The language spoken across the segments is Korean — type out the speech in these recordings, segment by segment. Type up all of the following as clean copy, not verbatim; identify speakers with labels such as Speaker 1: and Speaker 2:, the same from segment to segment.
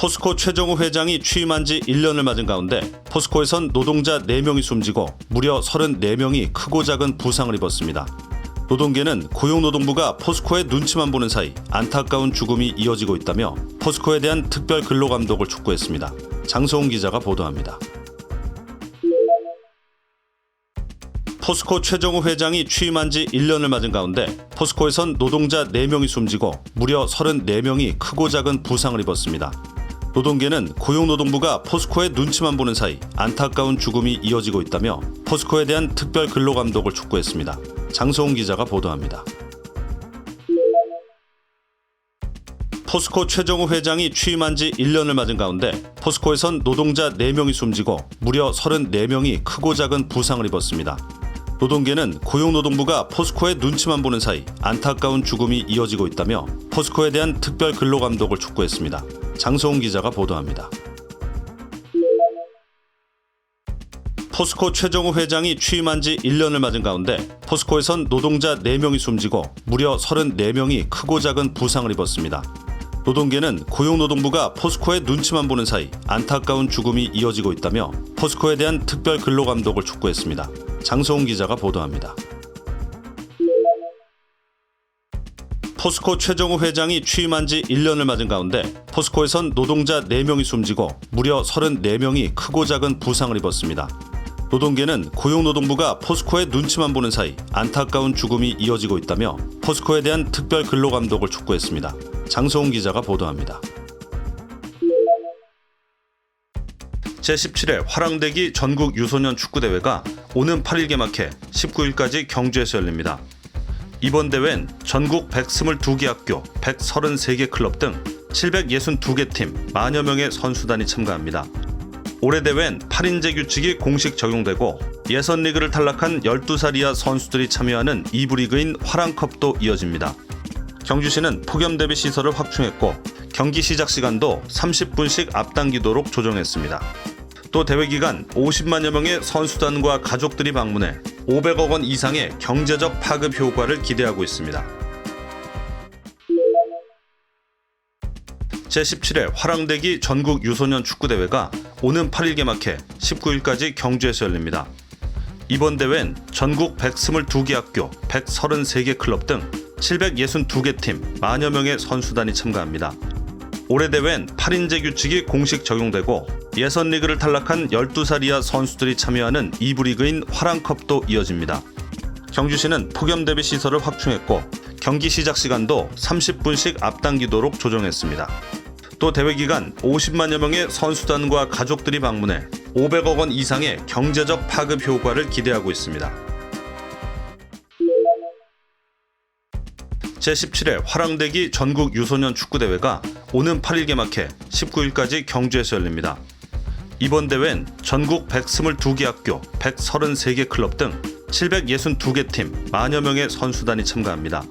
Speaker 1: 포스코 최정우 회장이 취임한 지 1년을 맞은 가운데 포스코에선 노동자 4명이 숨지고 무려 34명이 크고 작은 부상을 입었습니다. 노동계는 고용노동부가 포스코의 눈치만 보는 사이 안타까운 죽음이 이어지고 있다며 포스코에 대한 특별 근로감독을 촉구했습니다. 장소훈 기자가 보도합니다. 포스코 최정우 회장이 취임한 지 1년을 맞은 가운데 포스코에선 노동자 4명이 숨지고 무려 34명이 크고 작은 부상을 입었습니다. 노동계는 고용노동부가 포스코의 눈치만 보는 사이 안타까운 죽음이 이어지고 있다며 포스코에 대한 특별 근로감독을 촉구했습니다. 장소훈 기자가 보도합니다. 포스코 최정우 회장이 취임한 지 1년을 맞은 가운데 포스코에선 노동자 4명이 숨지고 무려 34명이 크고 작은 부상을 입었습니다. 노동계는 고용노동부가 포스코의 눈치만 보는 사이 안타까운 죽음이 이어지고 있다며 포스코에 대한 특별 근로감독을 촉구했습니다. 장소훈 기자가 보도합니다. 포스코 최정우 회장이 취임한 지 1년을 맞은 가운데 포스코에선 노동자 4명이 숨지고 무려 34명이 크고 작은 부상을 입었습니다. 노동계는 고용노동부가 포스코의 눈치만 보는 사이 안타까운 죽음이 이어지고 있다며 포스코에 대한 특별 근로감독을 촉구했습니다. 장소훈 기자가 보도합니다. 포스코 최정우 회장이 취임한 지 1년을 맞은 가운데 포스코에선 노동자 4명이 숨지고 무려 34명이 크고 작은 부상을 입었습니다. 노동계는 고용노동부가 포스코의 눈치만 보는 사이 안타까운 죽음이 이어지고 있다며 포스코에 대한 특별 근로감독을 촉구했습니다. 장소훈 기자가 보도합니다. 제17회 화랑대기 전국 유소년 축구대회가 오는 8일 개막해 19일까지 경주에서 열립니다. 이번 대회는 전국 122개 학교, 133개 클럽 등 762개 팀, 만여 명의 선수단이 참가합니다. 올해 대회는 8인제 규칙이 공식 적용되고 예선 리그를 탈락한 12살 이하 선수들이 참여하는 2부 리그인 화랑컵도 이어집니다. 경주시는 폭염 대비 시설을 확충했고 경기 시작 시간도 30분씩 앞당기도록 조정했습니다. 또 대회 기간 50만여 명의 선수단과 가족들이 방문해 500억 원 이상의 경제적 파급 효과를 기대하고 있습니다. 제17회 화랑대기 전국 유소년 축구대회가 오는 8일 개막해 19일까지 경주에서 열립니다. 이번 대회는 전국 122개 학교, 133개 클럽 등 762개 팀, 만여 명의 선수단이 참가합니다. 올해 대회는 8인제 규칙이 공식 적용되고 예선 리그를 탈락한 12살 이하 선수들이 참여하는 2부 리그인 화랑컵도 이어집니다. 경주시는 폭염 대비 시설을 확충했고 경기 시작 시간도 30분씩 앞당기도록 조정했습니다. 또 대회 기간 50만여 명의 선수단과 가족들이 방문해 500억 원 이상의 경제적 파급 효과를 기대하고 있습니다. 제17회 화랑대기 전국 유소년 축구대회가 오는 8일 개막해 19일까지 경주에서 열립니다. 이번 대회는 전국 122개 학교, 133개 클럽 등 762개 팀, 만여 명의 선수단이 참가합니다.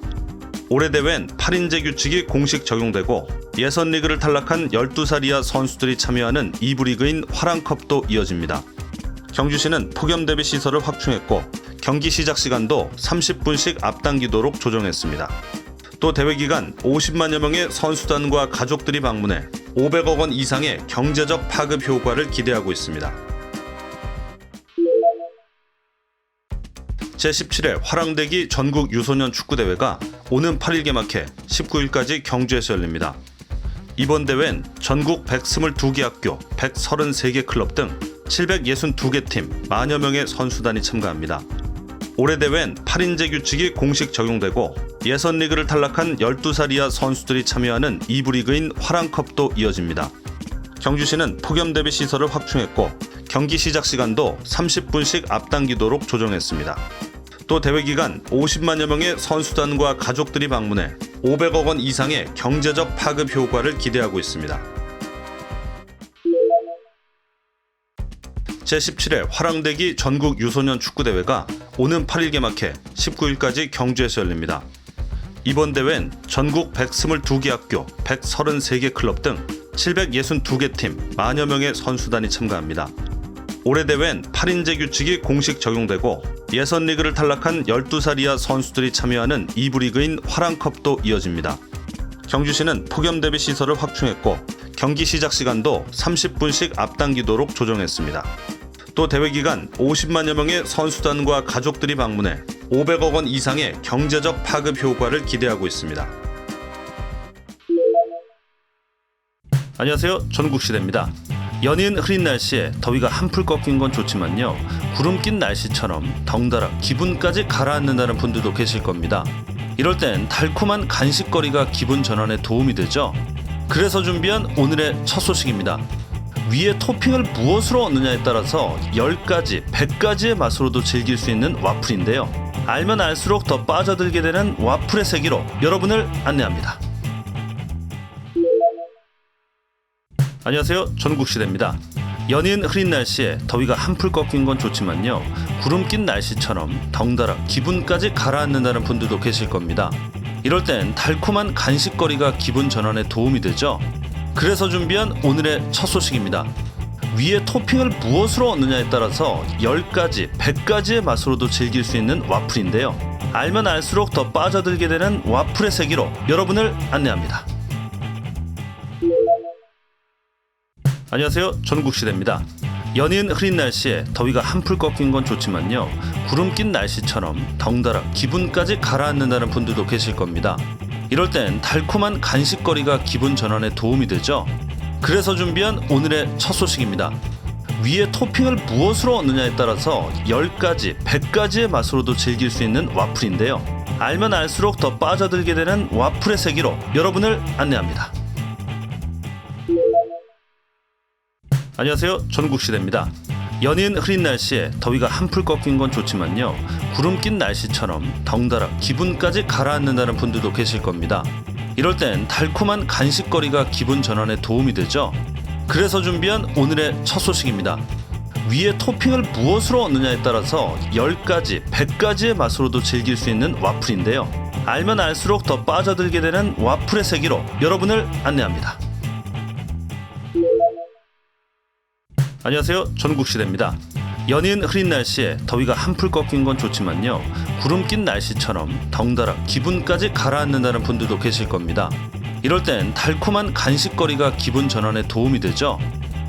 Speaker 1: 올해 대회는 8인제 규칙이 공식 적용되고 예선 리그를 탈락한 12살 이하 선수들이 참여하는 2부 리그인 화랑컵도 이어집니다. 경주시는 폭염 대비 시설을 확충했고 경기 시작 시간도 30분씩 앞당기도록 조정했습니다. 또 대회 기간 50만여 명의 선수단과 가족들이 방문해 500억 원 이상의 경제적 파급 효과를 기대하고 있습니다. 제17회 화랑대기 전국 유소년 축구대회가 오는 8일 개막해 19일까지 경주에서 열립니다. 이번 대회는 전국 122개 학교, 133개 클럽 등 762개 팀, 만여 명의 선수단이 참가합니다. 올해 대회는 8인제 규칙이 공식 적용되고 예선 리그를 탈락한 12살 이하 선수들이 참여하는 2부 리그인 화랑컵도 이어집니다. 경주시는 폭염 대비 시설을 확충했고 경기 시작 시간도 30분씩 앞당기도록 조정했습니다. 또 대회 기간 50만여 명의 선수단과 가족들이 방문해 500억 원 이상의 경제적 파급 효과를 기대하고 있습니다. 제17회 화랑대기 전국 유소년 축구대회가 오는 8일 개막해 19일까지 경주에서 열립니다. 이번 대회는 전국 122개 학교, 133개 클럽 등 762개 팀, 만여 명의 선수단이 참가합니다. 올해 대회는 8인제 규칙이 공식 적용되고 예선 리그를 탈락한 12살 이하 선수들이 참여하는 2부 리그인 화랑컵도 이어집니다. 경주시는 폭염 대비 시설을 확충했고 경기 시작 시간도 30분씩 앞당기도록 조정했습니다. 또 대회 기간 50만여 명의 선수단과 가족들이 방문해 500억 원 이상의 경제적 파급 효과를 기대하고 있습니다. 안녕하세요. 전국시대입니다. 연인 흐린 날씨에 더위가 한풀 꺾인 건 좋지만요, 구름 낀 날씨처럼 덩달아 기분까지 가라앉는다는 분들도 계실 겁니다. 이럴 땐 달콤한 간식거리가 기분 전환에 도움이 되죠. 그래서 준비한 오늘의 첫 소식입니다. 위에 토핑을 무엇으로 얻느냐에 따라서 10가지, 100가지의 맛으로도 즐길 수 있는 와플인데요. 알면 알수록 더 빠져들게 되는 와플의 세계로 여러분을 안내합니다. 안녕하세요. 전국시대입니다. 연인 흐린 날씨에 더위가 한풀 꺾인 건 좋지만요, 구름 낀 날씨처럼 덩달아 기분까지 가라앉는다는 분들도 계실 겁니다. 이럴 땐 달콤한 간식거리가 기분 전환에 도움이 되죠. 그래서 준비한 오늘의 첫 소식입니다. 위에 토핑을 무엇으로 얻느냐에 따라서 10가지, 100가지의 맛으로도 즐길 수 있는 와플인데요. 알면 알수록 더 빠져들게 되는 와플의 세계로 여러분을 안내합니다. 안녕하세요. 전국시대입니다. 연인 흐린 날씨에 더위가 한풀 꺾인 건 좋지만요, 구름 낀 날씨처럼 덩달아 기분까지 가라앉는다는 분들도 계실 겁니다. 이럴 땐 달콤한 간식거리가 기분 전환에 도움이 되죠. 그래서 준비한 오늘의 첫 소식입니다. 위에 토핑을 무엇으로 얻느냐에 따라서 10가지, 100가지의 맛으로도 즐길 수 있는 와플인데요. 알면 알수록 더 빠져들게 되는 와플의 세계로 여러분을 안내합니다. 안녕하세요. 전국시대입니다. 연인 흐린 날씨에 더위가 한풀 꺾인 건 좋지만요, 구름 낀 날씨처럼 덩달아 기분까지 가라앉는다는 분들도 계실 겁니다. 이럴 땐 달콤한 간식거리가 기분 전환에 도움이 되죠. 그래서 준비한 오늘의 첫 소식입니다. 위에 토핑을 무엇으로 얻느냐에 따라서 10가지, 100가지의 맛으로도 즐길 수 있는 와플인데요. 알면 알수록 더 빠져들게 되는 와플의 세계로 여러분을 안내합니다. 안녕하세요. 전국시대입니다. 연인 흐린 날씨에 더위가 한풀 꺾인 건 좋지만요, 구름 낀 날씨처럼 덩달아 기분까지 가라앉는다는 분들도 계실 겁니다. 이럴 땐 달콤한 간식거리가 기분 전환에 도움이 되죠.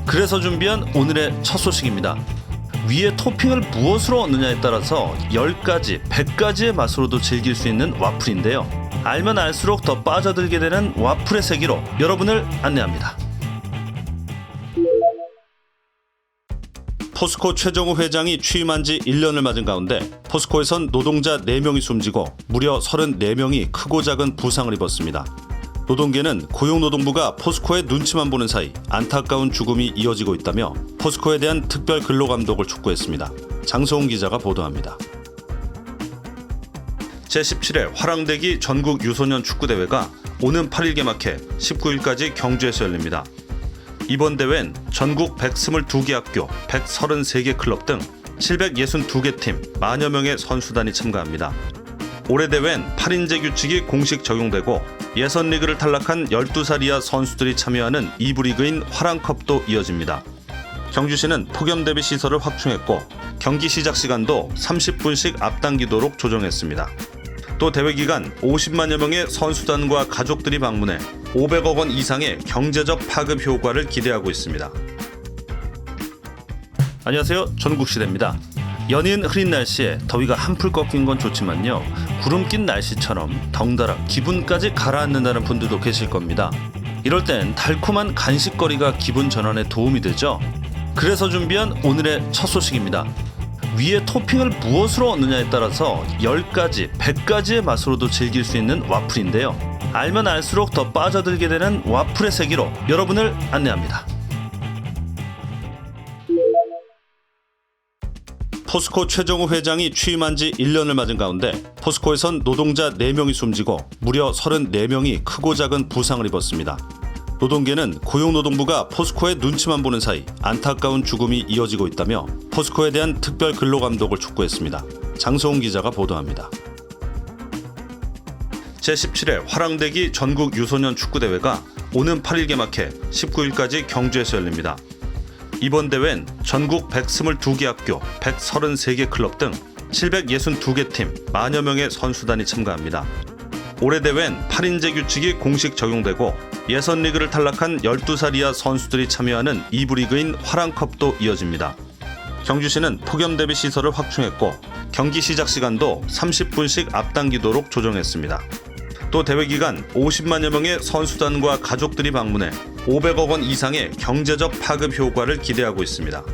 Speaker 1: 그래서 준비한 오늘의 첫 소식입니다. 위에 토핑을 무엇으로 얻느냐에 따라서 10가지, 100가지의 맛으로도 즐길 수 있는 와플인데요. 알면 알수록 더 빠져들게 되는 와플의 세계로 여러분을 안내합니다. 포스코 최정우 회장이 취임한 지 1년을 맞은 가운데 포스코에선 노동자 4명이 숨지고 무려 34명이 크고 작은 부상을 입었습니다. 노동계는 고용노동부가 포스코의 눈치만 보는 사이 안타까운 죽음이 이어지고 있다며 포스코에 대한 특별 근로감독을 촉구했습니다. 장소홍 기자가 보도합니다. 제17회 화랑대기 전국 유소년 축구대회가 오는 8일 개막해 19일까지 경주에서 열립니다. 이번 대회엔 전국 122개 학교, 133개 클럽 등 762개 팀, 만여 명의 선수단이 참가합니다. 올해 대회엔 8인제 규칙이 공식 적용되고 예선 리그를 탈락한 12살 이하 선수들이 참여하는 2부 리그인 화랑컵도 이어집니다. 경주시는 폭염 대비 시설을 확충했고 경기 시작 시간도 30분씩 앞당기도록 조정했습니다. 또 대회 기간 50만여 명의 선수단과 가족들이 방문해 500억 원 이상의 경제적 파급 효과를 기대하고 있습니다. 안녕하세요. 전국시대입니다. 연인 흐린 날씨에 더위가 한풀 꺾인 건 좋지만요, 구름 낀 날씨처럼 덩달아 기분까지 가라앉는다는 분들도 계실 겁니다. 이럴 땐 달콤한 간식거리가 기분 전환에 도움이 되죠. 그래서 준비한 오늘의 첫 소식입니다. 위에 토핑을 무엇으로 얻느냐에 따라서 10가지, 100가지의 맛으로도 즐길 수 있는 와플인데요. 알면 알수록 더 빠져들게 되는 와플의 세계로 여러분을 안내합니다. 포스코 최정우 회장이 취임한 지 1년을 맞은 가운데 포스코에선 노동자 4명이 숨지고 무려 34명이 크고 작은 부상을 입었습니다. 노동계는 고용노동부가 포스코의 눈치만 보는 사이 안타까운 죽음이 이어지고 있다며 포스코에 대한 특별 근로감독을 촉구했습니다. 장소홍 기자가 보도합니다. 제17회 화랑대기 전국 유소년 축구대회가 오는 8일 개막해 19일까지 경주에서 열립니다. 이번 대회엔 전국 122개 학교, 133개 클럽 등 762개 팀, 만여 명의 선수단이 참가합니다. 올해 대회는 8인제 규칙이 공식 적용되고 예선 리그를 탈락한 12살 이하 선수들이 참여하는 2부 리그인 화랑컵도 이어집니다. 경주시는 폭염 대비 시설을 확충했고 경기 시작 시간도 30분씩 앞당기도록 조정했습니다. 또 대회 기간 50만여 명의 선수단과 가족들이 방문해 500억 원 이상의 경제적 파급 효과를 기대하고 있습니다.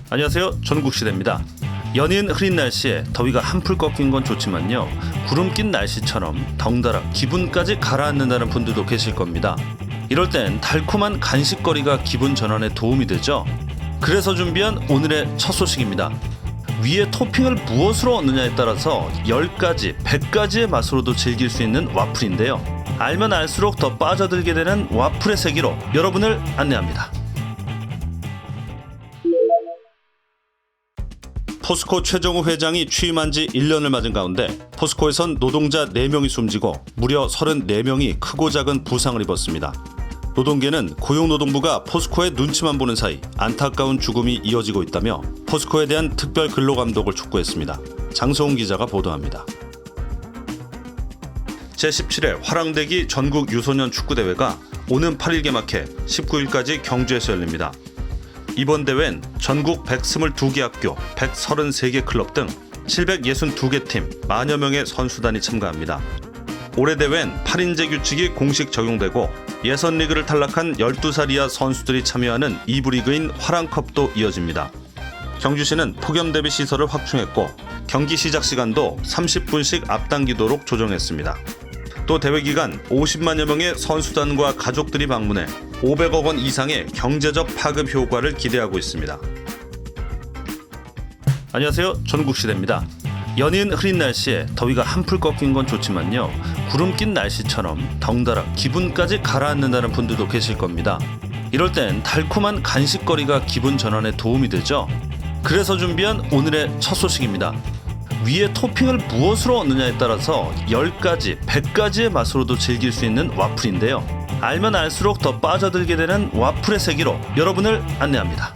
Speaker 1: 안녕하세요. 전국시대입니다. 연인 흐린 날씨에 더위가 한풀 꺾인 건 좋지만요, 구름 낀 날씨처럼 덩달아 기분까지 가라앉는다는 분들도 계실 겁니다. 이럴 땐 달콤한 간식거리가 기분 전환에 도움이 되죠. 그래서 준비한 오늘의 첫 소식입니다. 위에 토핑을 무엇으로 얻느냐에 따라서 10가지, 100가지의 맛으로도 즐길 수 있는 와플인데요. 알면 알수록 더 빠져들게 되는 와플의 세계로 여러분을 안내합니다. 포스코 최정우 회장이 취임한 지 1년을 맞은 가운데 포스코에선 노동자 4명이 숨지고 무려 34명이 크고 작은 부상을 입었습니다. 노동계는 고용노동부가 포스코의 눈치만 보는 사이 안타까운 죽음이 이어지고 있다며 포스코에 대한 특별 근로감독을 촉구했습니다. 장성훈 기자가 보도합니다. 제17회 화랑대기 전국 유소년 축구대회가 오는 8일 개막해 19일까지 경주에서 열립니다. 이번 대회는 전국 122개 학교, 133개 클럽 등 762개 팀, 만여 명의 선수단이 참가합니다. 올해 대회는 8인제 규칙이 공식 적용되고 예선 리그를 탈락한 12살 이하 선수들이 참여하는 2부 리그인 화랑컵도 이어집니다. 경주시는 폭염 대비 시설을 확충했고 경기 시작 시간도 30분씩 앞당기도록 조정했습니다. 또 대회 기간 50만여 명의 선수단과 가족들이 방문해 500억 원 이상의 경제적 파급 효과를 기대하고 있습니다. 안녕하세요. 전국시대입니다. 연인 흐린 날씨에 더위가 한풀 꺾인 건 좋지만요, 구름 낀 날씨처럼 덩달아 기분까지 가라앉는다는 분들도 계실 겁니다. 이럴 땐 달콤한 간식거리가 기분 전환에 도움이 되죠. 그래서 준비한 오늘의 첫 소식입니다. 위에 토핑을 무엇으로 얻느냐에 따라서 10가지, 100가지의 맛으로도 즐길 수 있는 와플인데요. 알면 알수록 더 빠져들게 되는 와플의 세계로 여러분을 안내합니다.